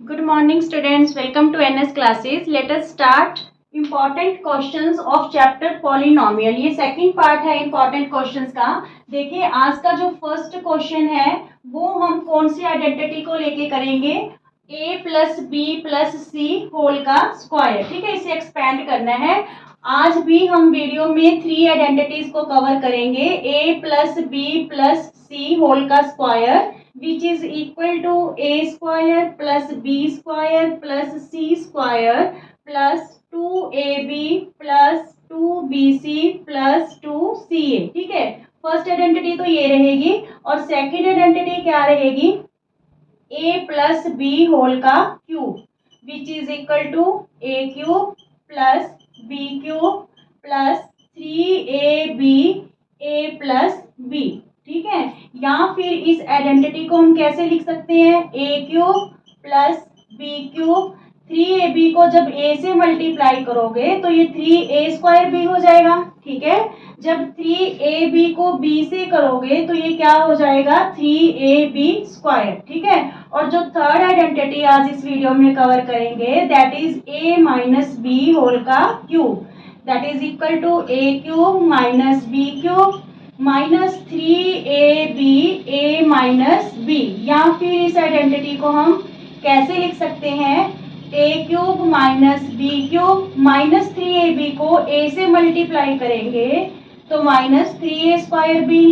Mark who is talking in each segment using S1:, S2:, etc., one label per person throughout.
S1: Good morning students, welcome to NS classes. Let us start important questions of chapter polynomial. ये second part है important questions का. देखिए आज का जो फर्स्ट क्वेश्चन है वो हम कौन सी आइडेंटिटी को लेके करेंगे, a plus B plus C whole का स्क्वायर. ठीक है, इसे एक्सपेंड करना है. आज भी हम वीडियो में 3 आइडेंटिटीज को कवर करेंगे, a plus B plus C whole का square which is equal to a square plus b square plus c square plus 2ab plus 2bc plus 2ca. ठीक है, फर्स्ट आइडेंटिटी तो ये रहेगी और सेकंड आइडेंटिटी क्या रहेगी, a प्लस बी होल का cube which is equal to a cube plus b cube plus 3ab a plus b. ठीक है, या फिर इस आइडेंटिटी को हम कैसे लिख सकते हैं, a cube plus B cube, 3ab को जब a से मल्टीप्लाई करोगे तो ये 3a स्क्वायर b हो जाएगा. ठीक है, जब 3ab को b से करोगे तो ये क्या हो जाएगा, 3ab स्क्वायर. ठीक है, और जो थर्ड आइडेंटिटी आज इस वीडियो में कवर करेंगे that is a minus B whole का cube that is equal to a cube minus B cube minus 3ab a minus B. या फिर इस आइडेंटिटी को हम कैसे लिख सकते हैं, a cube minus B cube minus 3ab को a से मल्टीप्लाई करेंगे तो माइनस 3a स्क्वायर b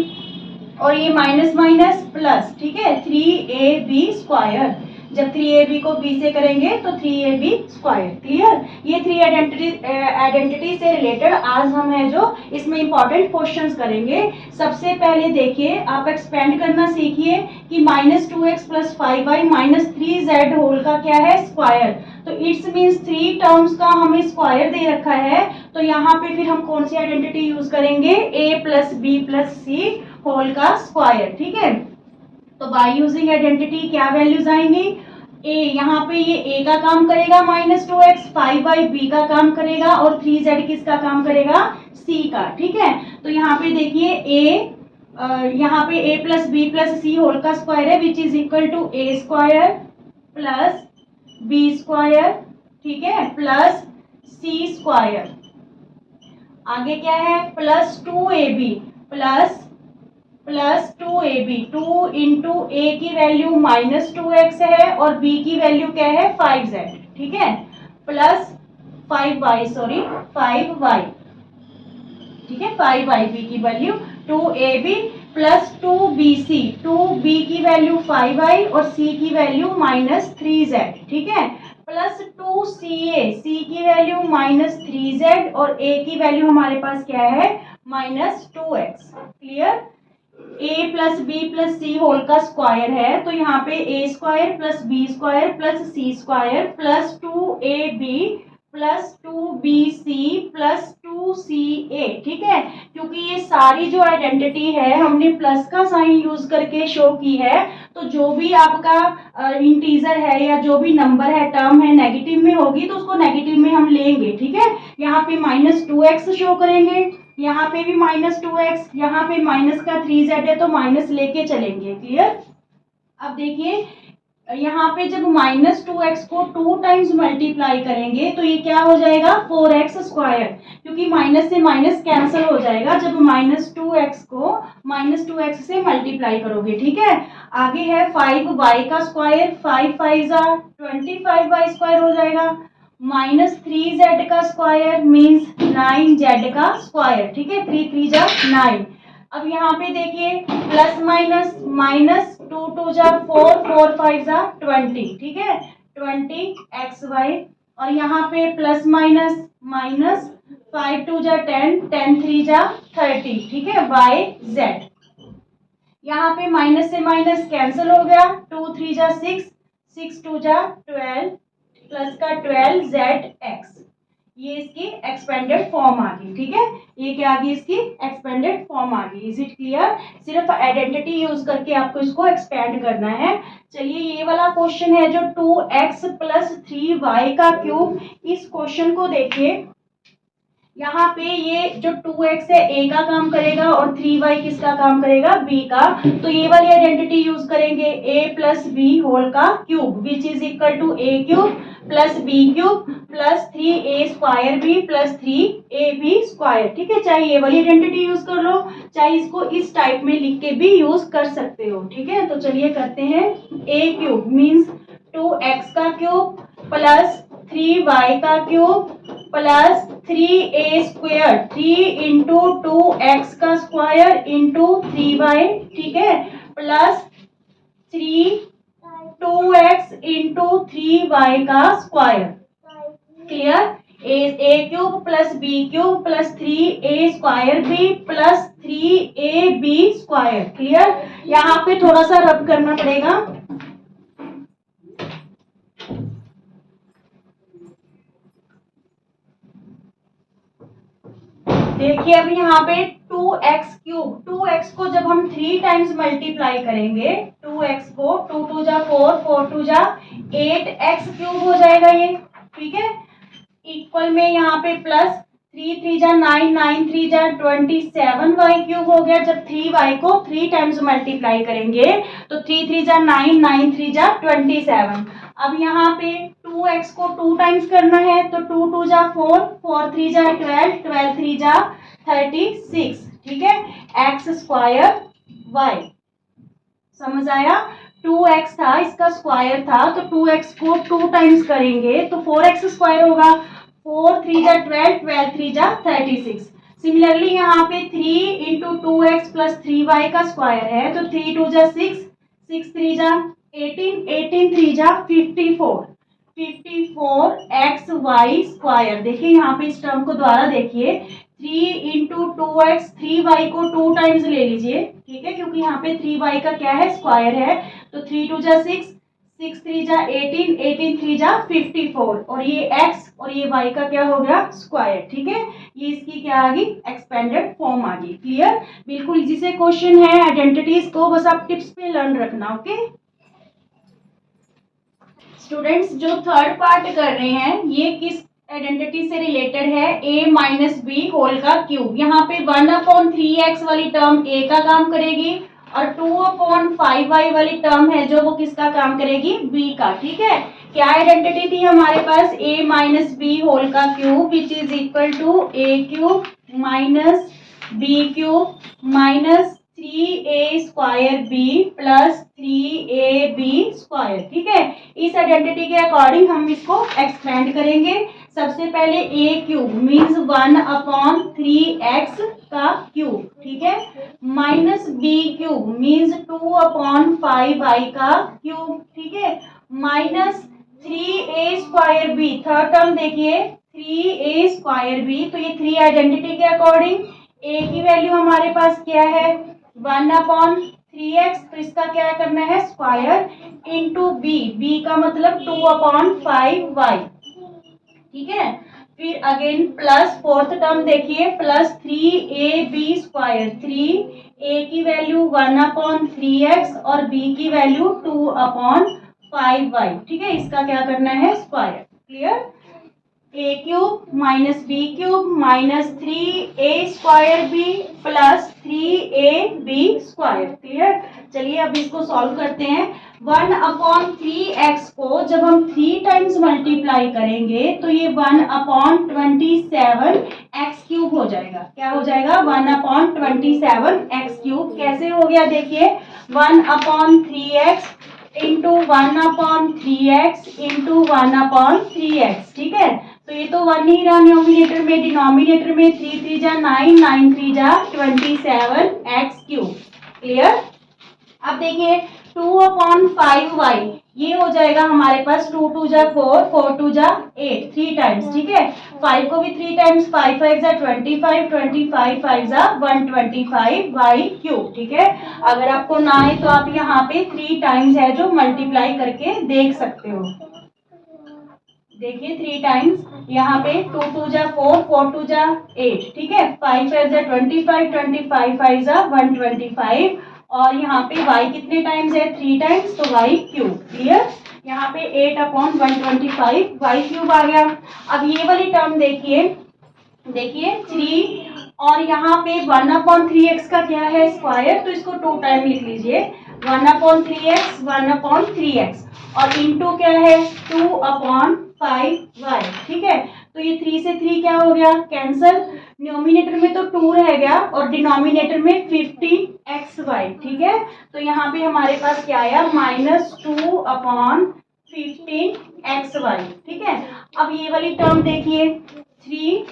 S1: और ये माइनस माइनस प्लस. ठीक है, 3ab स्क्वायर. जब 3ab को b से करेंगे तो 3ab स्क्वायर. क्लियर, ये 3 आइडेंटिटी से रिलेटेड आज हम है जो इसमें इंपॉर्टेंट क्वेश्चंस करेंगे. सबसे पहले देखिए, आप एक्सपेंड करना सीखिए कि minus 2x plus 5y minus 3z whole का क्या है, स्क्वायर. तो इट्स मीन्स 3 टर्म्स का हमें स्क्वायर दे रखा है. तो यहाँ पे फिर हम कौन सी आइडेंटिटी यूज करेंगे, a plus B plus C whole का स्क्वायर. ठीक है, तो बाय यूजिंग आइडेंटिटी क्या वैल्यूज आएंगी, a यहाँ पे ये a का काम करेगा माइनस 2x, 5y b का काम करेगा और 3z किसका काम करेगा, c का. ठीक है, तो यहाँ पे देखिए यहाँ पे a plus B plus C whole का स्क्वायर है which is equal to a square plus b square. ठीक है, प्लस c स्क्वायर. आगे क्या है, plus 2ab plus 2ab. 2 into ए की वैल्यू माइनस 2x है और b की वैल्यू क्या है, 5z. ठीक है, प्लस 5y. ठीक है, 5yb की value 2ab plus 2bc. 2b की वैल्यू 5y और c की वैल्यू माइनस 3z. ठीक है, प्लस 2ca. c की वैल्यू माइनस 3z और a की वैल्यू हमारे पास क्या है, minus 2x. Clear, a plus B plus C whole का स्क्वायर है तो यहाँ पे a square plus B square plus C square plus 2ab plus 2bc plus 2ca. ठीक है, क्योंकि ये सारी जो आइडेंटिटी है हमने प्लस का साइन यूज करके शो की है, तो जो भी आपका इंटीजर है या जो भी नंबर है, टर्म है, नेगेटिव में होगी तो उसको नेगेटिव में हम लेंगे. ठीक है, यहाँ पे माइनस 2x शो करेंगे, यहाँ पे भी माइनस 2x, यहाँ पे माइनस का 3z है तो माइनस लेके चलेंगे. क्लियर, अब देखिए यहाँ पे जब माइनस 2x को 2 टाइम्स मल्टीप्लाई करेंगे तो ये क्या हो जाएगा, 4x स्क्वायर, क्योंकि माइनस से माइनस कैंसिल हो जाएगा जब माइनस 2x को माइनस 2x से मल्टीप्लाई करोगे. ठीक है, आगे है 5y का स्क्वायर, 5 5 25y स्क्वायर हो जाएगा, माइनस 3z का स्क्वायर मीन्स 9z का स्क्वायर. ठीक है, 3 3 9. अब यहाँ पे देखिए प्लस माइनस, माइनस 2 2 4 4 5 20. ठीक है, 20xy और यहाँ पे प्लस माइनस माइनस 5 2 10 10 3 30. ठीक है, yz. यहाँ पे माइनस से माइनस कैंसिल हो गया, 2 3 6 6 2 12 प्लस का 12zx. ये इसकी एक्सपेंडेड फॉर्म आ गई. ठीक है, ये क्या आ गई, इसकी एक्सपेंडेड फॉर्म आ गई. इज इट क्लियर, सिर्फ आइडेंटिटी यूज करके आपको इसको एक्सपेंड करना है. चलिए ये वाला क्वेश्चन है जो 2x प्लस 3y का क्यूब, इस क्वेश्चन को देखिए. यहाँ पे ये जो 2x है a का काम करेगा और 3y किसका काम करेगा, b का। तो ये वाली आइडेंटिटी यूज करेंगे, a प्लस बी होल का cube which is equal to a cube plus B cube plus 3a² b plus 3ab square. ठीक है, चाहे ये वाली आइडेंटिटी यूज कर लो, चाहे इसको इस टाइप में लिख के भी यूज कर सकते हो। ठीक है, तो चलिए करते हैं। a क्यूब मीन्स 2x का क्यूब प्लस 3y का cube plus 3a², 3 into 2x का स्क्वायर इंटू 3y। ठीक है, प्लस 2x इंटू 3y का square. Clear, A cube plus B cube plus 3a² B plus 3ab square. Clear, यहाँ पे थोड़ा सा रब करना पड़ेगा। देखिए अब यहाँ पे 2x क्यूब, 2x को जब हम 3 टाइम्स मल्टीप्लाई करेंगे, 2x को 2 2 जा 4, 4 2 जा 8x क्यूब हो जाएगा ये। ठीक है, इक्वल में यहाँ पे प्लस 3 3 जा 9, 9 3 जा 27y क्यूब हो गया। जब 3y को 3 टाइम्स मल्टीप्लाई करेंगे तो 3 3 जा 9, 9 3 जा 27। अब यहाँ पे 2x को 2 टाइम्स करना है तो 2 2 जा 4, 4 3 जा 12, 12 3 जा 36। ठीक है, x स्क्वायर y। समझ आया, 2x था, इसका स्क्वायर था, तो 2x को 2 टाइम्स करेंगे तो 4x स्क्वायर होगा। 4 3 जा 12, 12 3 जा 36। सिमिलरली यहाँ पे 3 इंटू 2x प्लस 3y का स्क्वायर है तो 3 2 जा 6, 6 3 जा 18, 18 3 जा 54, 54xy स्क्वायर। देखिए यहाँ पे इस टर्म को दोबारा देखिए, 3 इंटू 2x, 3y को 2 टाइम्स ले लीजिए। ठीक है, क्योंकि यहाँ पे 3y का क्या है, स्क्वायर है। तो 3 2 जा 6, 6 3 जा 18, 18 3 जा 54 और ये x और ये y का क्या हो गया, स्क्वायर। ठीक है, ये इसकी क्या आ गई, एक्सपेंडेड फॉर्म आ गई। क्लियर, बिल्कुल इजी से क्वेश्चन है, आइडेंटिटीज को बस आप टिप्स पे लर्न रखना। ओके स्टूडेंट्स, जो थर्ड पार्ट कर रहे हैं ये किस आइडेंटिटी से रिलेटेड है, a माइनस बी होल का क्यूब। यहाँ पे 1/3x वाली टर्म a का काम करेगी और 2/5y वाली टर्म है जो वो किसका काम करेगी, b का। ठीक है, क्या आइडेंटिटी थी हमारे पास, a माइनस बी होल का cube which is equal to a cube minus b cube minus 3a² b plus 3ab square. ठीक है, इस आइडेंटिटी के अकॉर्डिंग हम इसको एक्सपेंड करेंगे। सबसे पहले a क्यूब मीन्स 1/3x का क्यूब। ठीक है, minus b cube means 2/5y का क्यूब। ठीक है, minus 3a² b, third term देखिए 3a² b। तो ये 3 आइडेंटिटी के अकॉर्डिंग a की वैल्यू हमारे पास क्या है, 1/3x, तो इसका क्या करना है, स्क्वायर इंटू b का मतलब 2/5y। ठीक है, फिर अगेन प्लस फोर्थ टर्म देखिए प्लस 3ab स्क्वायर, 3a की वैल्यू 1/3x और b की वैल्यू 2/5y। ठीक है, इसका क्या करना है, square. Clear, a cube minus B cube minus 3a² b plus 3ab square. Clear, चलिए अब इसको सॉल्व करते हैं। 1/3x को जब हम 3 टाइम्स मल्टीप्लाई करेंगे तो ये 1/27x क्यूब हो जाएगा। क्या हो जाएगा, 1/27x क्यूब। कैसे हो गया, देखिए 1/3x into 1/3x into 1/3x। ठीक है, तो ये तो 1 ही रहा न्यूमिनेटर में, डिनोमिनेटर में 3 3 जा 9, 9 3 जा 27x क्यूब। क्लियर, अब देखिए 2/5y ये हो जाएगा हमारे पास 2 2 जा 4, 4 2 जा 8, 3 टाइम्स। ठीक है, 5 को भी 3 टाइम्स, 5 5 जा 25, 25 5 जा 125y क्यूब। ठीक है, अगर आपको ना आए तो आप यहाँ पे 3 टाइम्स है जो मल्टीप्लाई करके देख सकते हो। देखिए 3 टाइम्स, यहाँ पे 2 2 जा 4, 4 2 जा 8। ठीक है, 5 5 जा 25, 25 5 जा 125 और यहाँ पे y कितने टाइम्स है, 3 टाइम्स, तो y क्यूब। क्लियर, यहाँ पे 8/125 y क्यूब आ गया। अब ये वाली टर्म देखिए देखिए 3 और यहाँ पे 1/3x का क्या है स्क्वायर, तो इसको 2 टाइम लिख लीजिए 1/3x 1/3x और इनटू क्या है 2/5y। ठीक है, तो ये 3 से 3 क्या हो गया कैंसल, न्यूमिनेटर में तो 2 रह गया और डिनोमिनेटर में 15xy। ठीक है, तो यहाँ पे हमारे पास क्या आया -2/15xy। ठीक है, अब ये वाली टर्म देखिए 3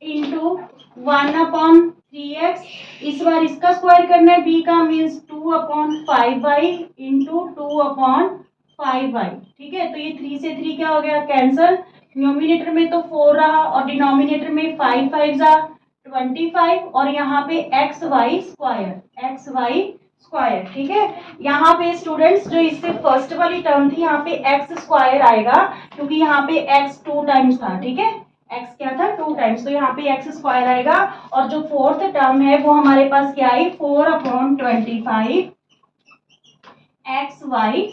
S1: इंटू 1/3x, इस बार इसका स्क्वायर करना है b का, मीन्स 2/5y इंटू 2/5y। ठीक है, तो ये 3 से 3 क्या हो गया कैंसल, न्यूमिनेटर में तो 4 रहा और डिनोमिनेटर में 5 5 जा 25 और यहाँ पे xy स्क्वायर। ठीक है, यहाँ पे स्टूडेंट्स जो इससे फर्स्ट वाली टर्म थी यहाँ पे x स्क्वायर आएगा क्योंकि यहाँ पे x 2 टाइम्स था। ठीक है, x क्या था 2 टाइम्स, तो यहाँ पे x स्क्वायर आएगा और जो फोर्थ टर्म है वो हमारे पास क्या आई 4/25 xy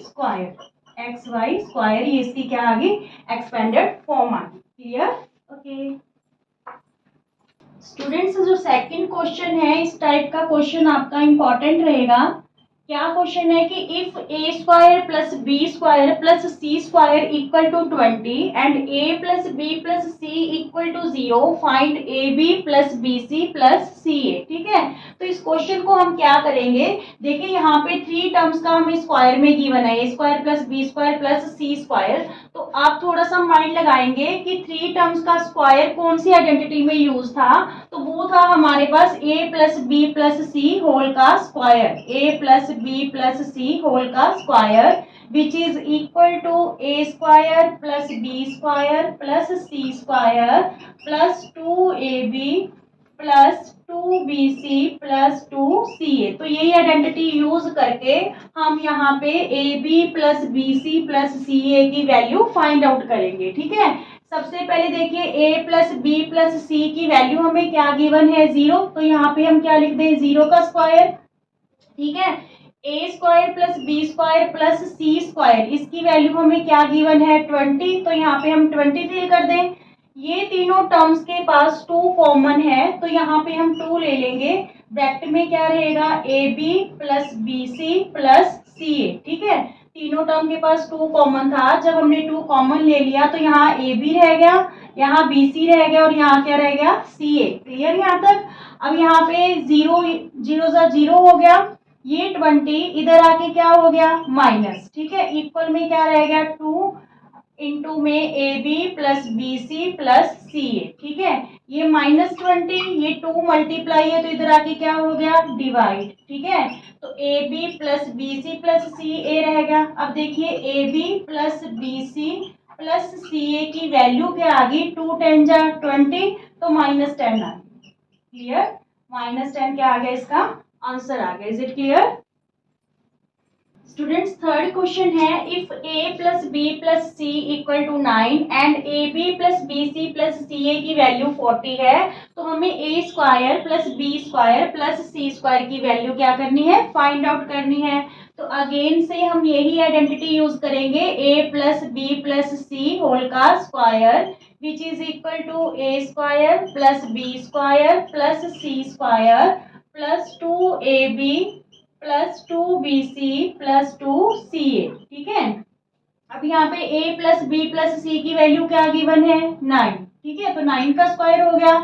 S1: स्क्वायर, ये इसकी क्या आ गई एक्सपेंडेड फॉर्म आ गई। क्लियर, ओके स्टूडेंट्स, जो सेकंड क्वेश्चन है इस टाइप का क्वेश्चन आपका इंपॉर्टेंट रहेगा। क्या क्वेश्चन है कि if A square plus B square plus C square equal to 20 and A plus B plus C equal to 0, find A B plus B C plus C A. ठीक है, तो इस question को हम क्या करेंगे, देखिए यहाँ पे 3 टर्म्स का हमें स्क्वायर में गिवन है, A square plus B square plus C square. तो आप थोड़ा सा माइंड लगाएंगे कि 3 टर्म्स का स्क्वायर कौन सी आइडेंटिटी में यूज था, तो वो था हमारे पास a plus B plus C whole का square, a plus B plus C whole का square which is equal to a square plus B square plus C square plus 2ab plus 2bc plus 2ca। तो यही identity use करके हम यहाँ पे ab plus bc plus ca की value find out करेंगे। ठीक है, सबसे पहले देखिए a प्लस बी प्लस सी की वैल्यू हमें क्या गिवन है 0, तो यहाँ पे हम क्या लिख दें 0 का स्क्वायर। ठीक है, a square plus B square plus C square, इसकी वैल्यू हमें क्या गिवन है 20, तो यहाँ पे हम 20 फिल कर दें। ये तीनों टर्म्स के पास 2 कॉमन है तो यहाँ पे हम 2 ले लेंगे, ब्रैकेट में क्या रहेगा A B plus B C plus C A. ठीक है, तीनों टर्म के पास 2 कॉमन था, जब हमने 2 कॉमन ले लिया तो यहाँ ए बी रह गया, यहाँ बी सी रह गया और यहाँ क्या रह गया सी ए। क्लियर यहाँ तक, अब यहाँ पे 0 0 हो गया, ये 20 इधर आके क्या हो गया माइनस। ठीक है, इक्वल में क्या रह गया 2 इंटू में A B plus B C plus C A. ठीक है, ये -20, ये 2 मल्टीप्लाई है तो इधर आके क्या हो गया डिवाइड। ठीक है, तो A B plus B C plus सी ए रह गया। अब देखिए A B plus B C plus सी ए की वैल्यू क्या आ गई 2 10 जा 20, तो -10 आ गई। क्लियर, -10 क्या आ गया इसका आंसर आ गया। Is it clear students? Third question है if a plus B plus C equal to 9 and A B plus B C plus सी ए की वैल्यू 40 है, तो हमें a square plus B square plus C square की value क्या करनी है find out करनी है। तो अगेन से हम यही आइडेंटिटी यूज करेंगे a plus B plus C whole का square which is equal to a square plus B square plus C square plus 2ab plus 2bc plus 2ca। ठीक है, अब यहाँ पे a प्लस बी प्लस सी की value क्या given है 9। ठीक है, तो 9 का स्क्वायर हो गया,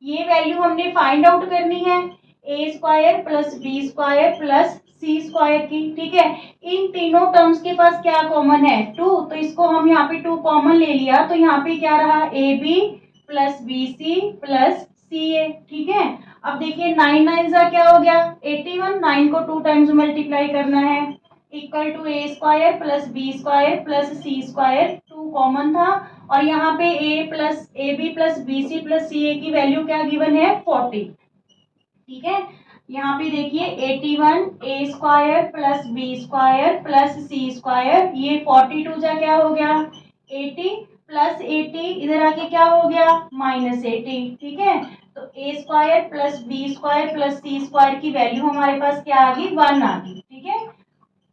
S1: ये वैल्यू हमने फाइंड आउट करनी है a square plus B square plus C square की। ठीक है, इन तीनों टर्म्स के पास क्या कॉमन है 2, तो इसको हम यहाँ पे 2 कॉमन ले लिया, तो यहाँ पे क्या रहा A B plus B C plus C A. ठीक है, अब देखिए 9 9 जा क्या हो गया 81, 9 को 2 टाइम्स मल्टीप्लाई करना है equal to A square plus B square plus C square, 2 common था और यहाँ पे A B plus B C plus सी ए की वैल्यू क्या गिवन है 40। ठीक है, यहाँ पे देखिए 81 A square plus B square plus C square, ये 42 जा क्या हो गया 80 प्लस 80 इधर आके क्या हो गया -80। ठीक है, तो A square plus B square plus C square की वैल्यू हमारे पास क्या आ गई 1 आ गई। ठीक है,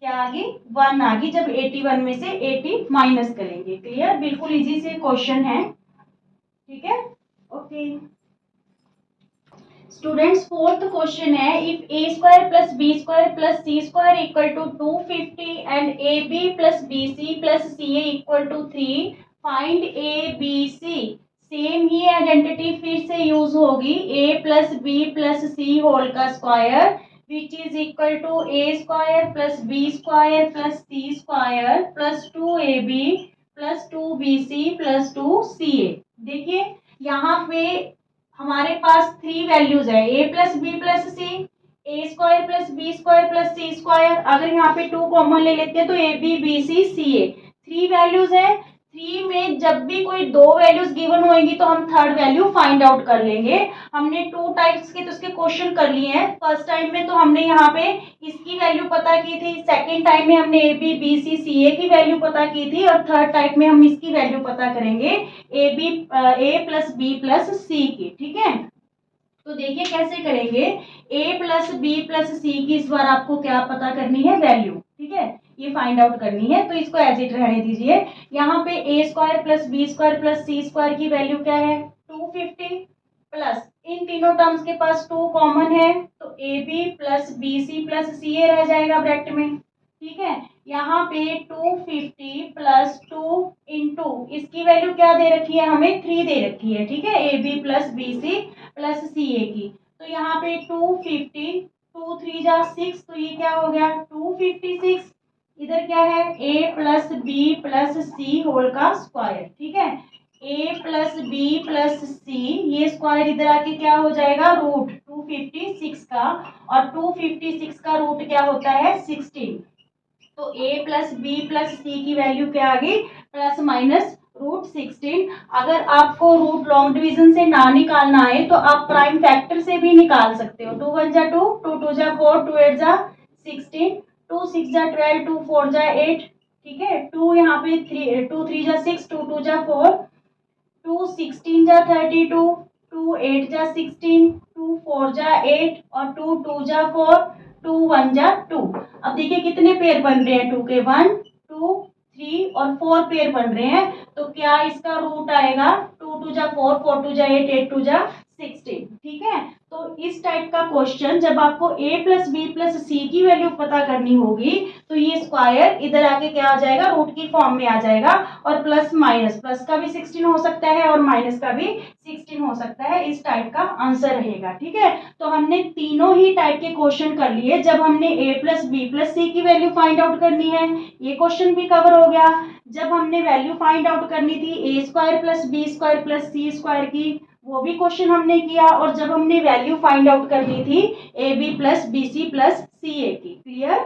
S1: क्या आ गई 1 आ गई, जब 81 में से 80 माइनस करेंगे। क्लियर, बिल्कुल इजी से क्वेश्चन है। ठीक है, ओके स्टूडेंट्स फोर्थ क्वेश्चन है, if A square plus B square plus C square equal to 250 and A B plus B C plus C A equal to 3, find A B C. Same ही identity फिर से use होगी, A plus B plus C whole का square which is equal to A square plus B square plus C square plus 2ab plus 2bc plus 2ca। देखिए यहाँ पे हमारे पास थ्री वैल्यूज है, A plus B plus C, A square plus B square plus C square. अगर यहाँ पे two common ले लेते हैं तो ए B B C C A, three values है। थ्री में जब भी कोई दो वैल्यूज गिवन होंगी तो हम थर्ड वैल्यू फाइंड आउट कर लेंगे। हमने टू टाइप्स के तो उसके क्वेश्चन कर लिए हैं। फर्स्ट टाइम में तो हमने यहाँ पे इसकी वैल्यू पता की थी, सेकेंड टाइम में हमने ए बी बी सी सी ए की वैल्यू पता की थी, और थर्ड टाइप में हम इसकी वैल्यू पता करेंगे ए प्लस बी प्लस सी की। ठीक है, तो देखिए कैसे करेंगे। ए प्लस बी प्लस सी की इस बार आपको क्या पता करनी है, वैल्यू। ठीक है, ये फाइंड आउट करनी है, तो इसको एज इट रहने दीजिए। यहाँ पे a square plus B square plus C square की वैल्यू क्या है, 250 प्लस इन तीनों टर्म्स के पास टू कॉमन है तो A B plus B C plus सी ए रह जाएगा ब्रैकेट में। ठीक है, यहाँ पे 250 प्लस 2 इंटू इसकी वैल्यू क्या दे रखी है, हमें 3 दे रखी है। ठीक है, a B plus B C plus सी ए की, तो यहाँ पे 250 2 3 जा 6, तो ये क्या हो गया 256। इधर क्या है, A plus B plus C whole का स्क्वायर। ठीक है, ए प्लस बी प्लस सी, ये स्क्वायर इधर आके क्या हो जाएगा, रूट 256 का, और 256 का रूट क्या होता है 16। तो a प्लस बी प्लस सी की वैल्यू क्या आ गई, प्लस माइनस रूट 16। अगर आपको रूट लॉन्ग डिवीजन से ना निकालना आए तो आप प्राइम फैक्टर से भी निकाल सकते हो। 2 1 जा 2, 2 2 जा 4, 2 8 जा 16, 2 6 जा 12, 2 4 जा 8। ठीक है, 2 यहाँ पे 3, 2 3 जा 6, 2 2 जा 4, 2 16 जा 32, 2 8 जा 16, 2 4 जा 8, और 2 2 जा 4, 2 1 जा 2। अब देखिए कितने पेयर बन रहे हैं, 2 के 1 2 3 और 4 पेयर बन रहे हैं, तो क्या इसका रूट आएगा 2 2 जा 4, 4 2 जा 8, 8 2 जा 16। ठीक है, तो इस टाइप का क्वेश्चन जब आपको a प्लस बी प्लस सी की वैल्यू पता करनी होगी तो ये स्क्वायर इधर आके क्या आ जाएगा, रूट की फॉर्म में आ जाएगा, और प्लस माइनस, प्लस का भी 16 हो सकता है और माइनस का भी 16 हो सकता है, इस टाइप का आंसर रहेगा। ठीक है, तो हमने तीनों ही टाइप के क्वेश्चन कर लिए। जब हमने a प्लस बी प्लस सी की वैल्यू फाइंड आउट करनी है, ये क्वेश्चन भी कवर हो गया। जब हमने वैल्यू फाइंड आउट करनी थी a square plus B square plus C square की, वो भी क्वेश्चन हमने किया। और जब हमने वैल्यू फाइंड आउट करनी थी a B plus B C plus सी ए की। क्लियर?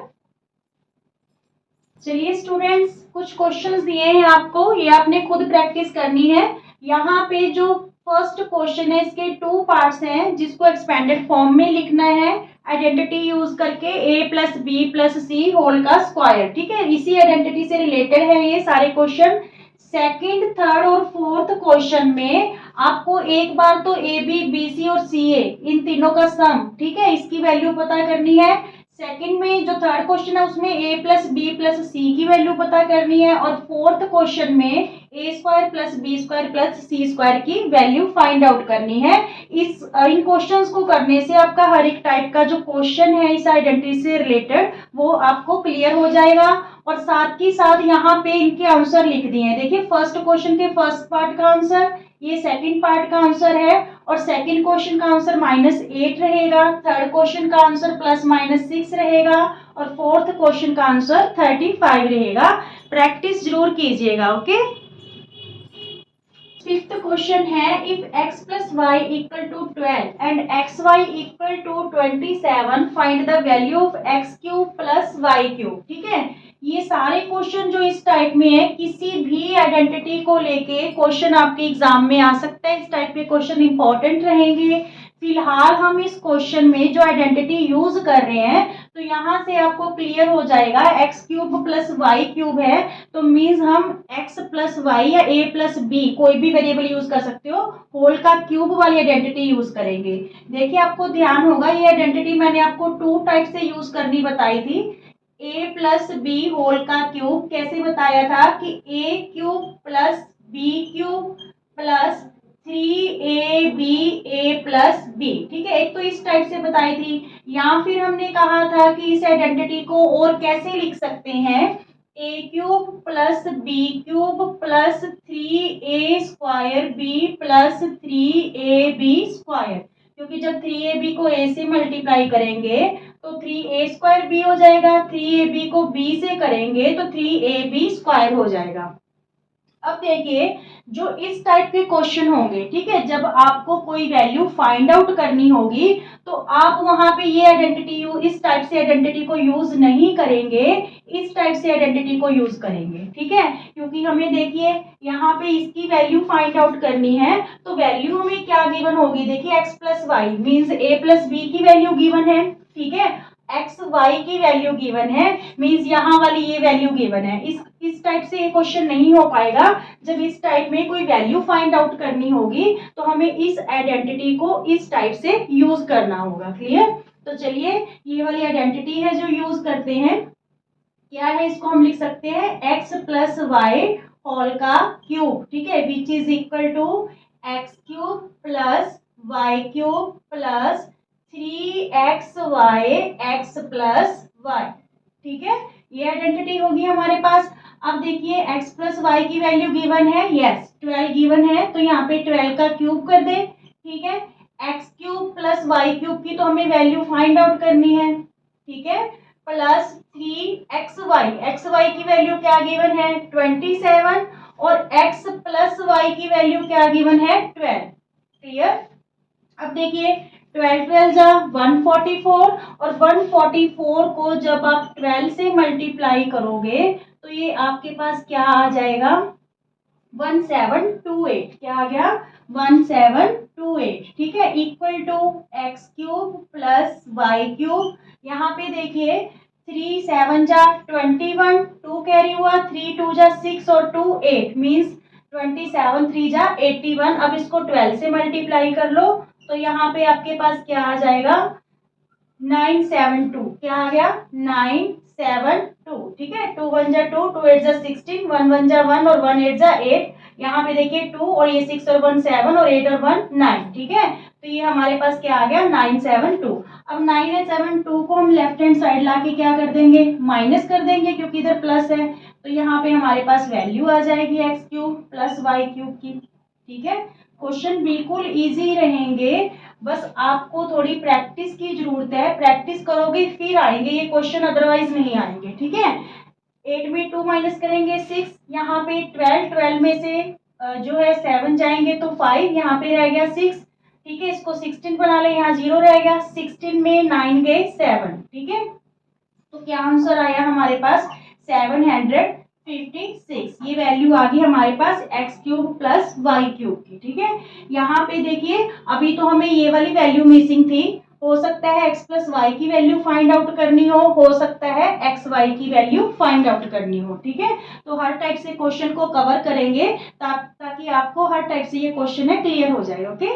S1: चलिए स्टूडेंट्स, कुछ क्वेश्चंस दिए हैं आपको, ये आपने खुद प्रैक्टिस करनी है। यहाँ पे जो फर्स्ट क्वेश्चन है इसके टू पार्ट्स हैं जिसको एक्सपेंडेड फॉर्म में लिखना है आइडेंटिटी यूज करके, ए plus B plus C whole का स्क्वायर। ठीक है, इसी आइडेंटिटी से रिलेटेड है ये सारे क्वेश्चन। सेकंड, थर्ड और फोर्थ क्वेश्चन में आपको एक बार तो ए बी बी सी और सी ए इन तीनों का सम, ठीक है, इसकी वैल्यू पता करनी है। सेकंड में जो थर्ड क्वेश्चन है उसमें ए प्लस बी प्लस सी की वैल्यू पता करनी है, और फोर्थ क्वेश्चन में a square plus B square plus C square की वैल्यू फाइंड आउट करनी है। इन क्वेश्चंस को करने से आपका हर एक टाइप का जो क्वेश्चन है इस आइडेंटिटी से रिलेटेड वो आपको क्लियर हो जाएगा। और साथ ही साथ यहाँ पे इनके आंसर लिख दिए हैं। देखिए फर्स्ट क्वेश्चन के फर्स्ट पार्ट का आंसर, ये सेकंड पार्ट का आंसर है, और सेकंड क्वेश्चन का आंसर -8 रहेगा, थर्ड क्वेश्चन का आंसर +6 रहेगा, और फोर्थ क्वेश्चन का आंसर 35 रहेगा। प्रैक्टिस जरूर कीजिएगा। ओके, फिफ्थ क्वेश्चन है, if x plus Y equal to 12 and x Y equal to 27 find the value of x cube plus Y cube. ठीक है, ये सारे क्वेश्चन जो इस टाइप में है, किसी भी आइडेंटिटी को लेके क्वेश्चन आपके एग्जाम में आ सकता है। इस टाइप के क्वेश्चन इंपॉर्टेंट रहेंगे। फिलहाल हम इस क्वेश्चन में जो आइडेंटिटी यूज कर रहे हैं तो यहाँ से आपको क्लियर हो जाएगा, X cube plus Y cube है तो मीन्स हम एक्स प्लस वाई या ए प्लस बी कोई भी वेरिएबल यूज कर सकते हो, होल का क्यूब वाली आइडेंटिटी यूज करेंगे। देखिए आपको ध्यान होगा ये आइडेंटिटी मैंने आपको टू टाइप से यूज करनी बताई थी। ए प्लस बी होल का क्यूब कैसे बताया था कि a cube plus B cube plus 3ab a plus b. ठीक है, एक तो बताई थी। या फिर हमने कहा था कि इस आइडेंटिटी को और कैसे लिख सकते हैं, a cube plus B cube plus 3a² b plus 3ab², क्योंकि जब 3ab को a से मल्टीप्लाई करेंगे तो 3a² b हो जाएगा, 3ab को b से करेंगे तो 3ab² हो जाएगा। अब देखिए, जो इस टाइप के क्वेश्चन होंगे, ठीक है, जब आपको कोई वैल्यू फाइंड आउट करनी होगी तो आप वहां पे ये आइडेंटिटी इस टाइप से आइडेंटिटी को यूज नहीं करेंगे, इस टाइप से आइडेंटिटी को यूज करेंगे, ठीक है। क्योंकि हमें देखिए यहाँ पे इसकी वैल्यू फाइंड आउट करनी है, तो वैल्यू हमें क्या गिवन होगी, देखिए x plus Y means a plus B की वैल्यू गिवन है, ठीक है, एक्स वाई की वैल्यू गिवन है, मीन्स यहाँ वाली ये वैल्यू गिवन है। इस टाइप से ये क्वेश्चन नहीं हो पाएगा। जब इस टाइप में कोई वैल्यू फाइंड आउट करनी होगी तो हमें इस आइडेंटिटी को इस टाइप से यूज करना होगा। क्लियर? तो चलिए, ये वाली आइडेंटिटी है जो यूज करते हैं, क्या है, इसको हम लिख सकते हैं एक्स प्लस वाई होल का क्यूब, ठीक है, which is equal to x cube plus Y cube plus 3xy x plus Y, ठीक है, ये आइडेंटिटी होगी हमारे पास। अब देखिए x प्लस वाई की वैल्यू गिवन है, यस 12 गिवन है, तो यहाँ पे 12 का क्यूब कर दे, ठीक है, x cube plus Y cube की तो हमें वैल्यू फाइंड आउट करनी है, ठीक है, प्लस 3xy की वैल्यू क्या गिवन है 27 और x प्लस वाई की वैल्यू क्या गिवन है 12। क्लियर? अब देखिए 12 12 जा 144 और 144 को जब आप 12 से मल्टीप्लाई करोगे तो ये आपके पास क्या आ जाएगा 1728, क्या आ गया 1728, ठीक है, equal to x cube plus Y cube. यहाँ पे देखिए 3 7 जा 21, 2 कैरी हुआ, 3 2 जा 6 और 2 8 मीन्स 27 3 जा 81। अब इसको 12 से मल्टीप्लाई कर लो तो यहाँ पे आपके पास क्या आ जाएगा 972, क्या आ गया 972, ठीक है, 2 1 जा 2, 2 8 जा 16, 1 1 जा 1 और 1 8 जा 8, यहाँ पे देखिए 2 और ये 6 और 1 7 और 8 और 1 9, ठीक है, तो ये हमारे पास क्या आ गया 972। अब 972 को हम लेफ्ट हैंड साइड लाके क्या कर देंगे माइनस कर देंगे, क्योंकि इधर प्लस है, तो यहाँ पे हमारे पास वैल्यू आ जाएगी x cube plus Y cube की, ठीक है। क्वेश्चन बिल्कुल इजी रहेंगे, बस आपको थोड़ी प्रैक्टिस की जरूरत है, प्रैक्टिस करोगे फिर आएंगे ये क्वेश्चन, अदरवाइज नहीं आएंगे, ठीक है। 8 में 2 माइनस करेंगे 6, यहाँ पे 12 में से जो है 7 जाएंगे तो 5, यहाँ पे रह गया 6, ठीक है, इसको 16 बना ले, यहाँ 0 रहेगा, 16 में 9 गए 7, ठीक है, तो क्या आंसर आया हमारे पास 756, ये वैल्यू आ गई हमारे पास x cube plus Y cube की, ठीक है। यहाँ पे देखिए अभी तो हमें ये वाली वैल्यू मिसिंग थी, हो सकता है एक्स प्लस वाई की वैल्यू फाइंड आउट करनी हो सकता है एक्स वाई की वैल्यू फाइंड आउट करनी हो, ठीक है। तो हर टाइप से क्वेश्चन को कवर करेंगे ताकि आपको हर टाइप से ये क्वेश्चन है क्लियर हो जाए। ओके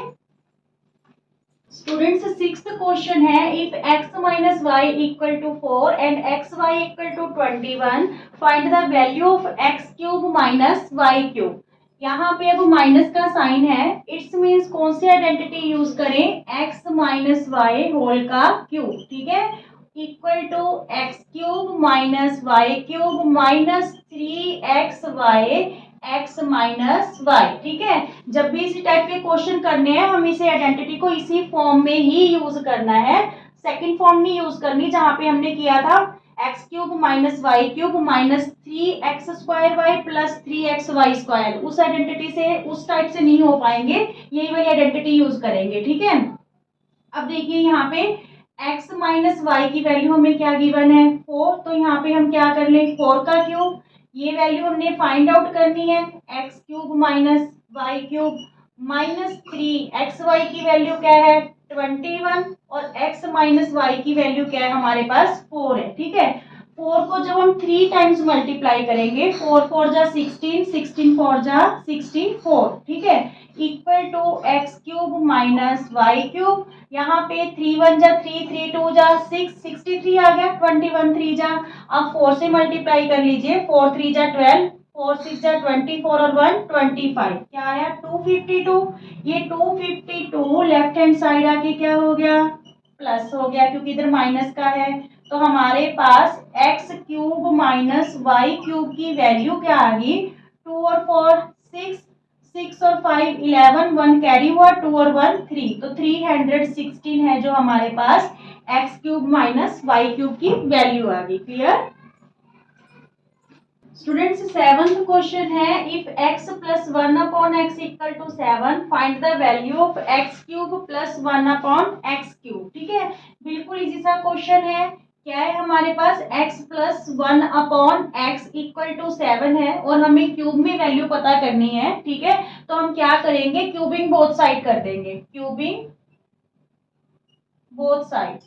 S1: स्टूडेंट्स, सिक्स्थ क्वेश्चन है, if x minus y equal to 4 and x Y equal to 21 find the value of x cube minus y cube. यहाँ पे अब माइनस का साइन है, इट्स मीन्स कौन सी आइडेंटिटी यूज करें, x माइनस वाई होल का क्यूब, ठीक है, equal to x cube minus y cube minus 3xy x minus y, ठीक है। जब भी इसी टाइप के क्वेश्चन करने हैं हम इसे आइडेंटिटी को इसी फॉर्म में ही यूज करना है, सेकंड फॉर्म नहीं यूज करनी जहां पे हमने किया था x cube minus y cube minus 3x² y plus 3xy², उस आइडेंटिटी से उस टाइप से नहीं हो पाएंगे, यही वाली आइडेंटिटी यूज करेंगे, ठीक है। अब देखिए यहाँ पे x माइनस वाई की वैल्यू हमें क्या गिवन है 4, तो यहाँ पे हम क्या कर लें 4 का क्यूब, ये वैल्यू हमने फाइंड आउट करनी है x cube minus y cube minus 3xy की वैल्यू क्या है 21 और x माइनस वाई की वैल्यू क्या है हमारे पास 4 है, ठीक है। 4 को जब हम 3 टाइम्स मल्टीप्लाई करेंगे 4 4 जा 16, 16 4 जा 64, ठीक है, equal to x cube minus y cube, यहाँ पे 3 1 जा 3, 3 2 जा 6, 63 आ गया, 21 3 जा, अब 4 से मल्टीप्लाई कर लीजिए, 4 3 जा 12, 4 6 जा 24 और 1 25, क्या आया 252, ये 252 लेफ्ट हैंड साइड आके क्या हो गया प्लस हो गया क्योंकि इधर माइनस का है, तो हमारे पास x cube minus y cube की वैल्यू क्या आ गई, 2 और 4 6, 6 और 5 11, 1 कैरी हुआ, 2 और 1 3, तो 316 है जो हमारे पास x cube minus y cube की वैल्यू आ गई। क्लियर स्टूडेंट्स, सेवंथ क्वेश्चन है, if x plus 1 upon x equal to 7 find the value of x cube plus 1 upon x cube. ठीक है, बिल्कुल इजी सा क्वेश्चन है। क्या है हमारे पास, x plus 1 upon x equal to 7 है और हमें क्यूब में वैल्यू पता करनी है। ठीक है, तो हम क्या करेंगे, क्यूबिंग बोथ साइड कर देंगे, क्यूबिंग बोथ साइड।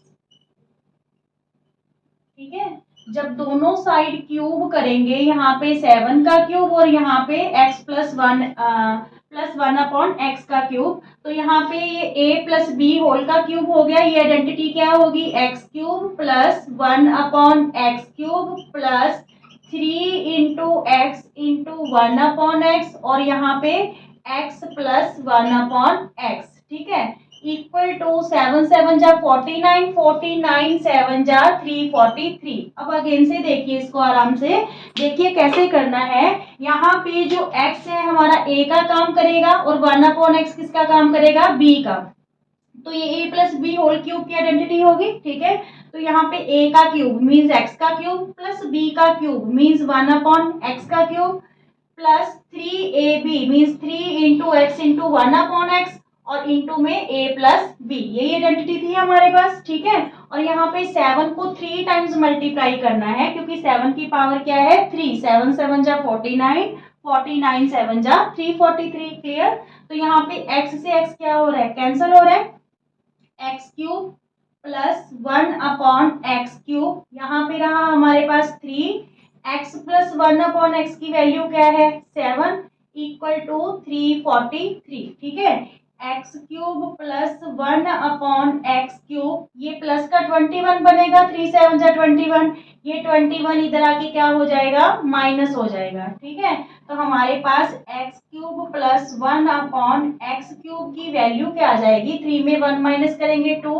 S1: ठीक है, जब दोनों साइड क्यूब करेंगे, यहाँ पे 7 का क्यूब और यहाँ पे x प्लस 1 अपॉन एक्स का क्यूब, तो यहाँ पे ये a प्लस बी होल का क्यूब हो गया। ये आइडेंटिटी क्या होगी, x cube plus 1 upon x cube plus 3 into x into 1 upon x और यहाँ पे x प्लस 1 अपॉन एक्स। ठीक है, इक्वल टू 7 7 जा 49, 49 7 जा 343। अब अगेन से देखिए इसको आराम से, देखिए कैसे करना है। यहाँ पे जो x है हमारा a का काम करेगा और 1 अपॉन एक्स किसका काम करेगा, b का, तो ये a plus B whole cube की आइडेंटिटी होगी। ठीक है, तो यहाँ पे a का क्यूब मीन्स x का क्यूब प्लस b का क्यूब मीन्स 1 अपॉन एक्स का cube plus 3ab means 3 into x into 1 upon x और इंटू में a प्लस बी, यही आइडेंटिटी थी हमारे पास। ठीक है, और यहाँ पे 7 को 3 टाइम्स मल्टीप्लाई करना है क्योंकि 7 की पावर क्या है 3, 7 7 जा 49, 49 7 जा 343। क्लियर, तो यहाँ पे x से x क्या हो रहा है, कैंसिल हो रहा है, x cube plus 1 upon x cube, यहाँ पे रहा हमारे पास 3, एक्स प्लस 1 अपॉन एक्स की वैल्यू क्या है 7 इक्वल टू 343। ठीक है, x cube plus 1 upon x cube, ये प्लस का 21 बनेगा, 3 7 जा 21, ये 21 इधर आके क्या हो जाएगा, माइनस हो जाएगा। ठीक है, तो हमारे पास x cube plus 1 upon x cube की वैल्यू क्या आ जाएगी, 3 में 1 माइनस करेंगे 2,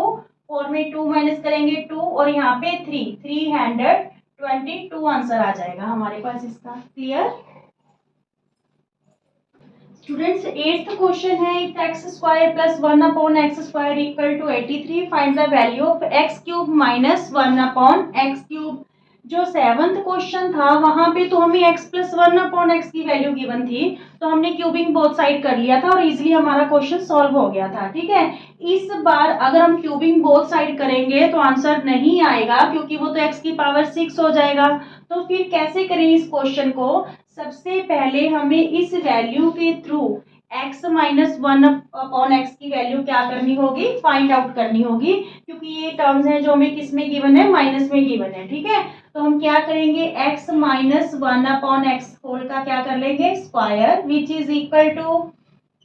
S1: 4 में 2 माइनस करेंगे 2 और यहाँ पे 322 आंसर आ जाएगा हमारे पास इसका। क्लियर स्टूडेंट्स, 8th क्वेश्चन है, if x square plus 1 upon x square equal to 83 find the value of x cube minus 1 upon x cube. जो 7th क्वेश्चन था वहां पे तो हमें x प्लस 1 अपॉन एक्स की वैल्यू गिवन थी, तो हमने क्यूबिंग बोथ साइड कर लिया था और इजीली हमारा क्वेश्चन सॉल्व हो गया था। ठीक है, इस बार अगर हम क्यूबिंग बोथ साइड करेंगे तो आंसर नहीं आएगा क्योंकि वो तो x की पावर 6 हो जाएगा। तो फिर कैसे करें इस क्वेश्चन को, सबसे पहले हमें इस वैल्यू के through x minus 1 upon x की वैल्यू क्या करनी होगी, फाइंड आउट करनी होगी, क्योंकि ये टर्म्स हैं जो हमें किस में गिवन है, माइनस में गिवन है। ठीक है, तो हम क्या करेंगे, x minus 1 upon x whole का क्या कर लेंगे, square, which is equal to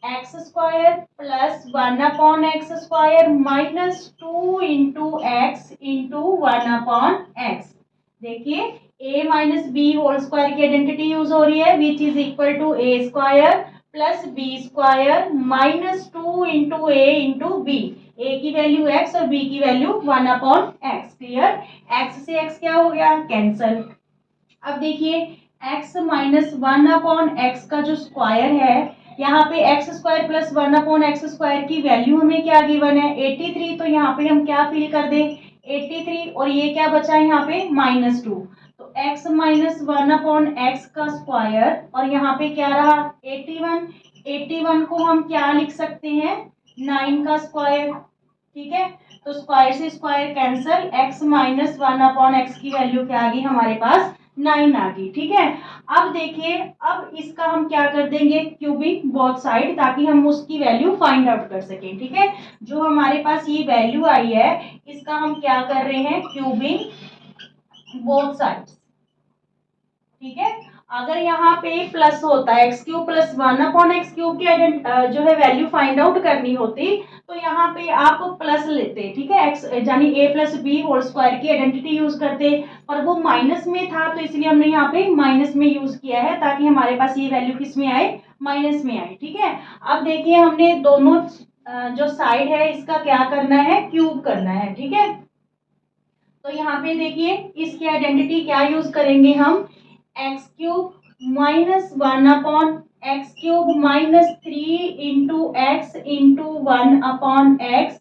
S1: x square plus 1 upon x square minus 2 into x into 1 upon x. देखिए a minus B whole square की आइडेंटिटी यूज हो रही है, which is equal to A square plus B square minus 2 into a into b, a की value x और b की value 1 upon x. Clear, x से x क्या हो गया, कैंसल। अब देखिए x माइनस 1 अपॉन एक्स का जो स्क्वायर है, यहाँ पे x square plus 1 upon x square की वैल्यू हमें क्या गिवन है 83, तो यहाँ पे हम क्या फिल कर दें 83 और ये क्या बचा है यहाँ पे माइनस 2, तो x माइनस 1 अपॉन एक्स का स्क्वायर और यहाँ पे क्या रहा 81, 81 को हम क्या लिख सकते हैं 9 का स्क्वायर। ठीक है, तो स्क्वायर से square cancel, x minus 1 upon x की वैल्यू क्या आ गई हमारे पास 9 आ गई। ठीक है, अब देखिए अब इसका हम क्या कर देंगे क्यूबिंग बोथ साइड, ताकि हम उसकी वैल्यू फाइंड आउट कर सकें। ठीक है, जो हमारे पास ये वैल्यू आई है इसका हम क्या कर रहे हैं क्यूबिंग बोथ साइड्स। ठीक है, अगर यहाँ पे प्लस होता है x cube plus 1 upon x cube की जो है वैल्यू फाइंड आउट करनी होती तो यहाँ पे आप प्लस लेते। ठीक है, एक्स यानी ए प्लस बी होल स्क्वायर की आइडेंटिटी यूज करते, पर वो माइनस में था तो इसलिए हमने यहाँ पे माइनस में यूज किया है ताकि हमारे पास ये वैल्यू किस में आए, माइनस में आए। ठीक है, अब देखिए हमने दोनों जो साइड है इसका क्या करना है, क्यूब करना है, ठीक है। तो यहाँ पे देखिए इसकी आइडेंटिटी क्या यूज करेंगे हम, x cube minus 1/x³ -3 × x/1 x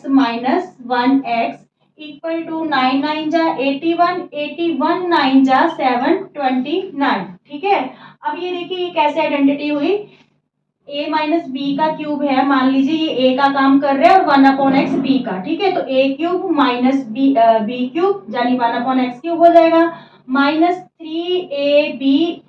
S1: -1 x equal to 9 9 जा 81, 81 9 जा 729, ठीक है। अब ये देखिए ये कैसे आइडेंटिटी हुई, a माइनस बी का क्यूब है, मान लीजिए ये a का काम कर रहा है और 1/x b का, ठीक है। तो a³ माइनस b³ यानी 1/x³ हो जाएगा, -3ab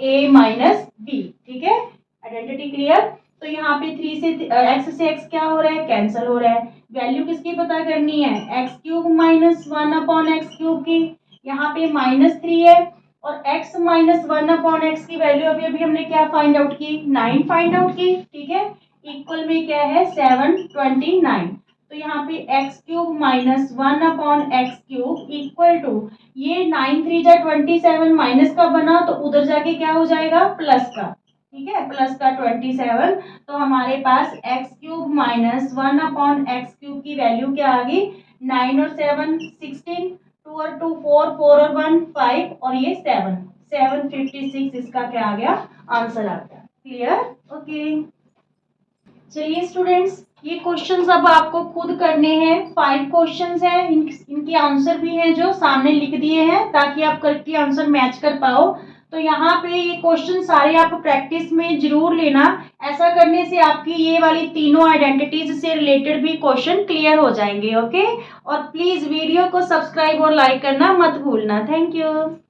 S1: a माइनस b, ठीक है। Identity clear. तो यहाँ पे 3 से x से x क्या हो रहा है, कैंसिल हो रहा है। वैल्यू किसकी पता करनी है, x³ -1/x³ की, यहाँ पे -3 है और x -1/x की वैल्यू अभी अभी हमने क्या फाइंड आउट की, 9 फाइंड आउट की, ठीक है। इक्वल में क्या है 729। तो यहाँ पे x³ -1/x³ इक्वल टू ये 9 3 जा 27 माइनस का बना तो उधर जाके क्या हो जाएगा प्लस का, ठीक है, प्लस का 27। तो हमारे पास x³ -1/x³ की वैल्यू क्या आ गई, 9 और 7 16, 2 और 2 4, 4 और 1 5 और ये 7, 756 इसका क्या आ गया, आंसर आ गया। Clear, okay. चलिए स्टूडेंट्स, ये क्वेश्चंस अब आपको खुद करने हैं। 5 क्वेश्चंस हैं, इनके आंसर भी हैं जो सामने लिख दिए हैं ताकि आप करेक्टली आंसर मैच कर पाओ। तो यहाँ पे ये क्वेश्चन सारे आप प्रैक्टिस में जरूर लेना, ऐसा करने से आपकी ये वाली तीनों आइडेंटिटीज से रिलेटेड भी क्वेश्चन क्लियर हो जाएंगे, ओके। और प्लीज वीडियो को सब्सक्राइब और लाइक करना मत भूलना। Thank you.